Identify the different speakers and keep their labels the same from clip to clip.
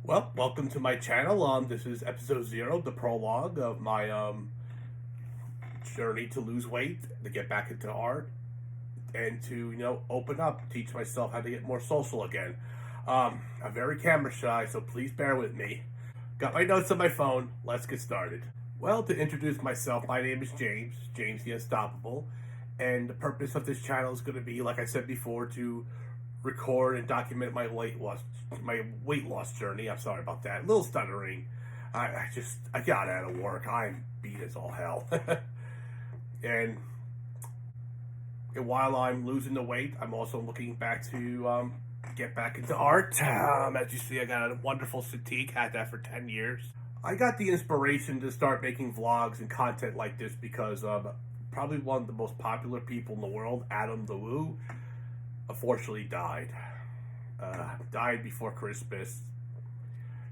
Speaker 1: Well, welcome to my channel. This is episode 0, the prologue of my journey to lose weight, to get back into art, and to open up, teach myself how to get more social again. I'm very camera shy, so please bear with me. Got my notes on my phone. Let's get started. Well, to introduce myself, my name is James the Unstoppable, and the purpose of this channel is going to be, like I said before, to record and document my weight loss journey. I'm sorry about that. A little stuttering. I got out of work. I'm beat as all hell. and while I'm losing the weight, I'm also looking back to get back into art. As you see, I got a wonderful Cintiq. Had that for 10 years. I got the inspiration to start making vlogs and content like this because probably one of the most popular people in the world, Adam the Woo, unfortunately died. Died before Christmas.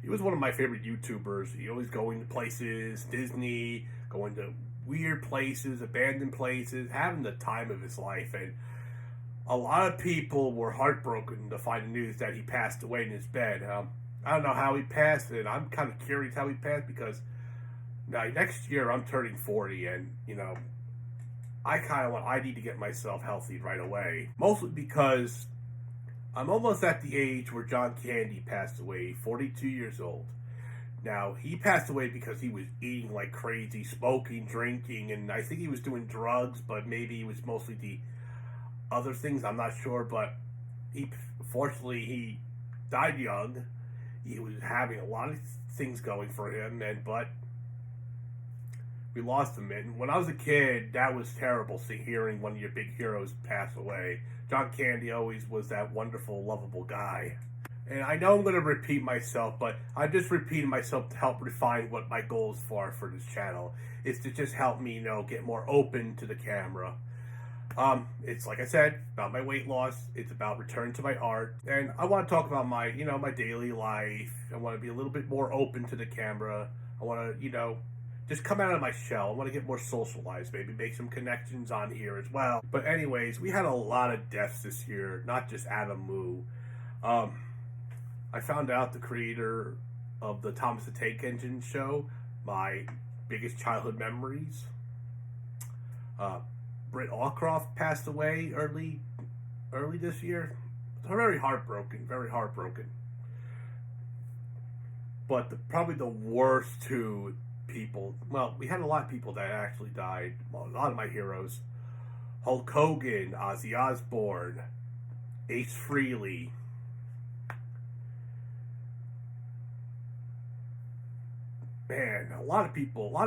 Speaker 1: He was one of my favorite YouTubers. He always going to places, Disney, going to weird places, abandoned places, having the time of his life. And a lot of people were heartbroken to find the news that he passed away in his bed. I don't know how he passed, and I'm kind of curious how he passed because now next year I'm turning 40, and I need to get myself healthy right away. Mostly because I'm almost at the age where John Candy passed away, 42 years old. Now, he passed away because he was eating like crazy, smoking, drinking, and I think he was doing drugs, but maybe it was mostly the other things, I'm not sure, but fortunately, he died young. He was having a lot of things going for him, but we lost him. And when I was a kid, that was terrible, hearing one of your big heroes pass away. John Candy always was that wonderful, lovable guy. And I know I'm going to repeat myself, but I'm just repeating myself to help refine what my goals for this channel. Is to just help me, get more open to the camera. It's like I said, about my weight loss. It's about returning to my art. And I want to talk about my, my daily life. I want to be a little bit more open to the camera. I want to, just come out of my shell. I want to get more socialized, maybe make some connections on here as well. But anyways, we had a lot of deaths this year, not just Adam Moo. I found out the creator of the Thomas the Tank Engine show, my biggest childhood memories. Britt Allcroft passed away early this year. Very heartbroken, very heartbroken. But probably the worst two people, well, we had a lot of people that actually died. Well, a lot of my heroes: Hulk Hogan, Ozzy Osbourne, Ace Frehley. Man, a lot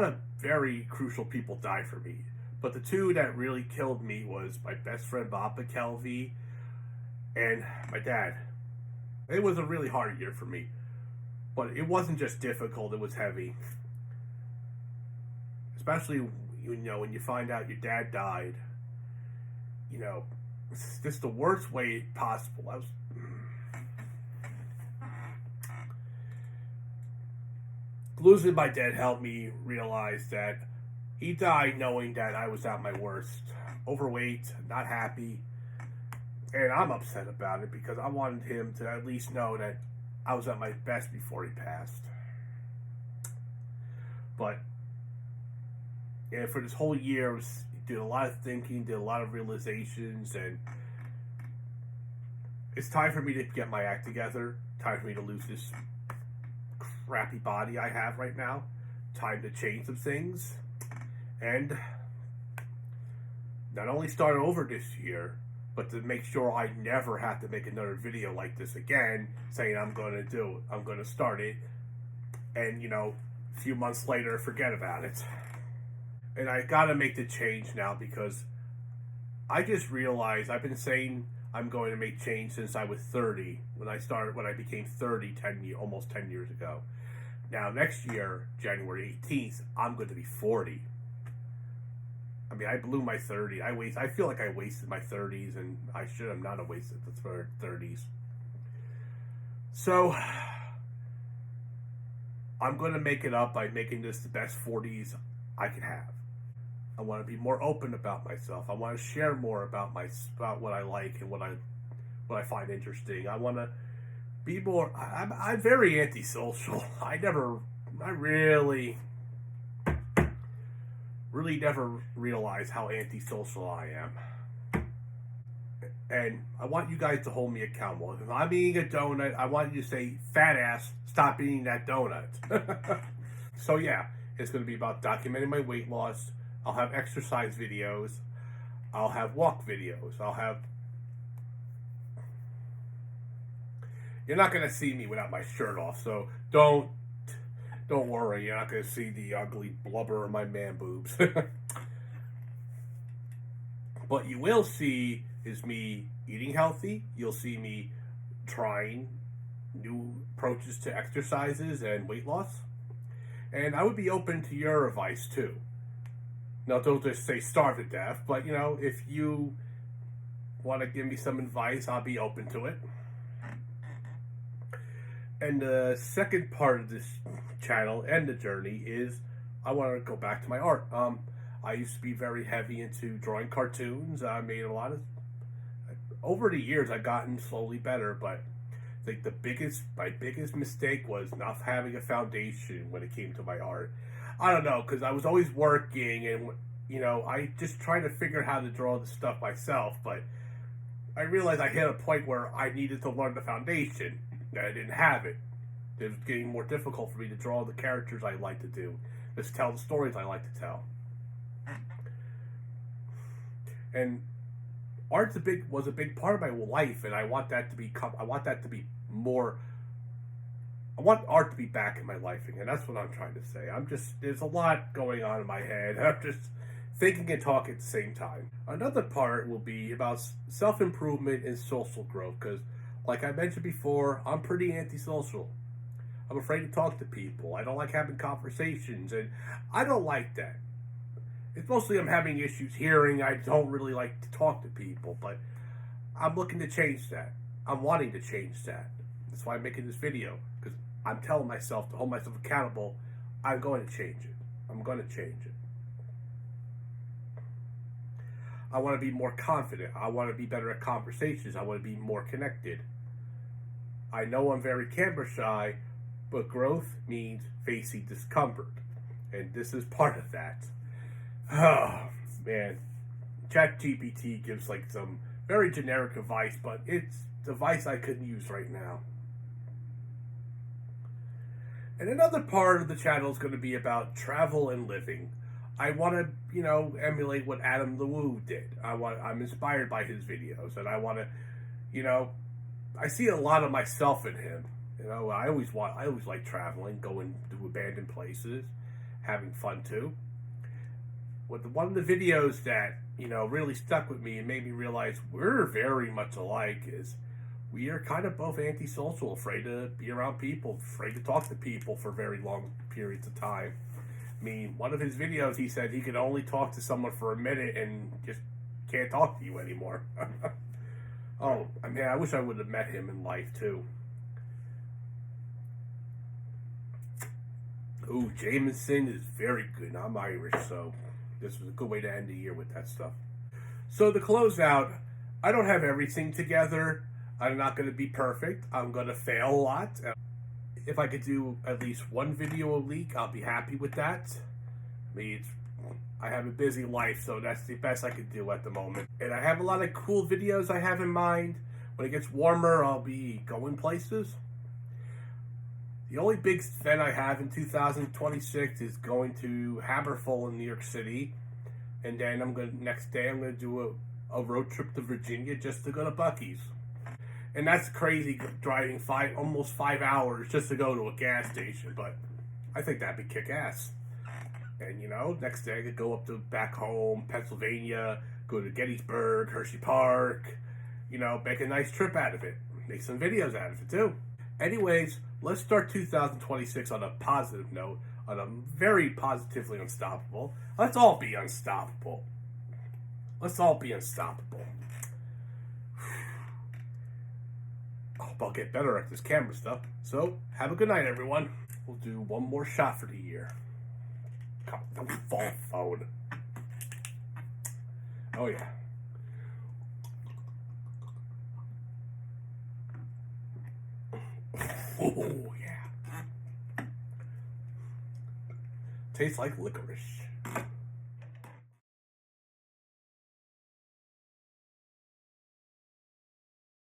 Speaker 1: of very crucial people died for me. But the two that really killed me was my best friend Bob McKelvey and my dad. It was a really hard year for me. But it wasn't just difficult, it was heavy. Especially, when you find out your dad died. It's just the worst way possible. Losing my dad helped me realize that he died knowing that I was at my worst. Overweight, not happy. And I'm upset about it because I wanted him to at least know that I was at my best before he passed. But for this whole year, did a lot of thinking, did a lot of realizations, and it's time for me to get my act together. Time for me to lose this crappy body I have right now. Time to change some things. And not only start over this year, but to make sure I never have to make another video like this again, saying I'm going to start it, and a few months later, forget about it. And I got to make the change now because I just realized I've been saying I'm going to make change since I was 30, when I became 30 almost 10 years ago. Now next year, January 18th, I'm going to be 40. I mean, I blew my 30. I feel like I wasted my 30s, and I should have not wasted the 30s. So I'm going to make it up by making this the best 40s I can have. I want to be more open about myself. I want to share more about what I like and what I find interesting. I want to Be more. I'm very antisocial. I really never realized how antisocial I am. And I want you guys to hold me accountable. If I'm eating a donut, I want you to say, fat ass, stop eating that donut. So yeah, it's going to be about documenting my weight loss. I'll have exercise videos. I'll have walk videos. You're not going to see me without my shirt off, so don't worry. You're not going to see the ugly blubber of my man boobs. What you will see is me eating healthy. You'll see me trying new approaches to exercises and weight loss. And I would be open to your advice too. Now, don't just say starve to death, but if you want to give me some advice, I'll be open to it. And the second part of this channel and the journey is I want to go back to my art. I used to be very heavy into drawing cartoons. I made a lot of... Over the years, I've gotten slowly better, but I think my biggest mistake was not having a foundation when it came to my art. I don't know, because I was always working and, I just tried to figure out how to draw the stuff myself, but I realized I hit a point where I needed to learn the foundation, and I didn't have it. It was getting more difficult for me to draw the characters I like to do, just tell the stories I like to tell. And art was a big part of my life, and I want art to be back in my life again. That's what I'm trying to say. There's a lot going on in my head. I'm just thinking and talking at the same time. Another part will be about self-improvement and social growth, because like I mentioned before, I'm pretty antisocial. I'm afraid to talk to people. I don't like having conversations, and I don't like that. It's mostly I'm having issues hearing. I don't really like to talk to people, but I'm looking to change that. I'm wanting to change that. That's why I'm making this video, because I'm telling myself to hold myself accountable. I'm going to change it. I'm going to change it. I want to be more confident. I want to be better at conversations. I want to be more connected. I know I'm very camera shy, but growth means facing discomfort, and this is part of that. Oh, man. ChatGPT gives some very generic advice, but it's advice I couldn't use right now. And another part of the channel is going to be about travel and living. I want to, emulate what Adam the Woo did. I'm inspired by his videos, and I want to, I see a lot of myself in him. I always like traveling, going to abandoned places, having fun too. One of the videos that, really stuck with me and made me realize we're very much alike is we are kind of both antisocial, afraid to be around people, afraid to talk to people for very long periods of time. I mean, one of his videos, he said he could only talk to someone for a minute and just can't talk to you anymore. Oh, I mean, I wish I would have met him in life, too. Ooh, Jameson is very good. I'm Irish, so this was a good way to end the year with that stuff. So to close out, I don't have everything together. I'm not going to be perfect. I'm going to fail a lot. If I could do at least one video a week, I'll be happy with that. I mean, I have a busy life, so that's the best I could do at the moment. And I have a lot of cool videos I have in mind. When it gets warmer, I'll be going places. The only big event I have in 2026 is going to Haberful in New York City. And then next day I'm going to do a road trip to Virginia just to go to Buc-ee's. And that's crazy, driving almost 5 hours just to go to a gas station, but I think that'd be kick-ass. And, next day I could go back home, Pennsylvania, go to Gettysburg, Hershey Park, make a nice trip out of it. Make some videos out of it, too. Anyways, let's start 2026 on a positive note, on a very positively unstoppable. Let's all be unstoppable. Let's all be unstoppable. I hope I'll get better at this camera stuff. So, have a good night, everyone. We'll do one more shot for the year. God, don't fall phone. Oh, yeah. Oh, yeah. Tastes like licorice.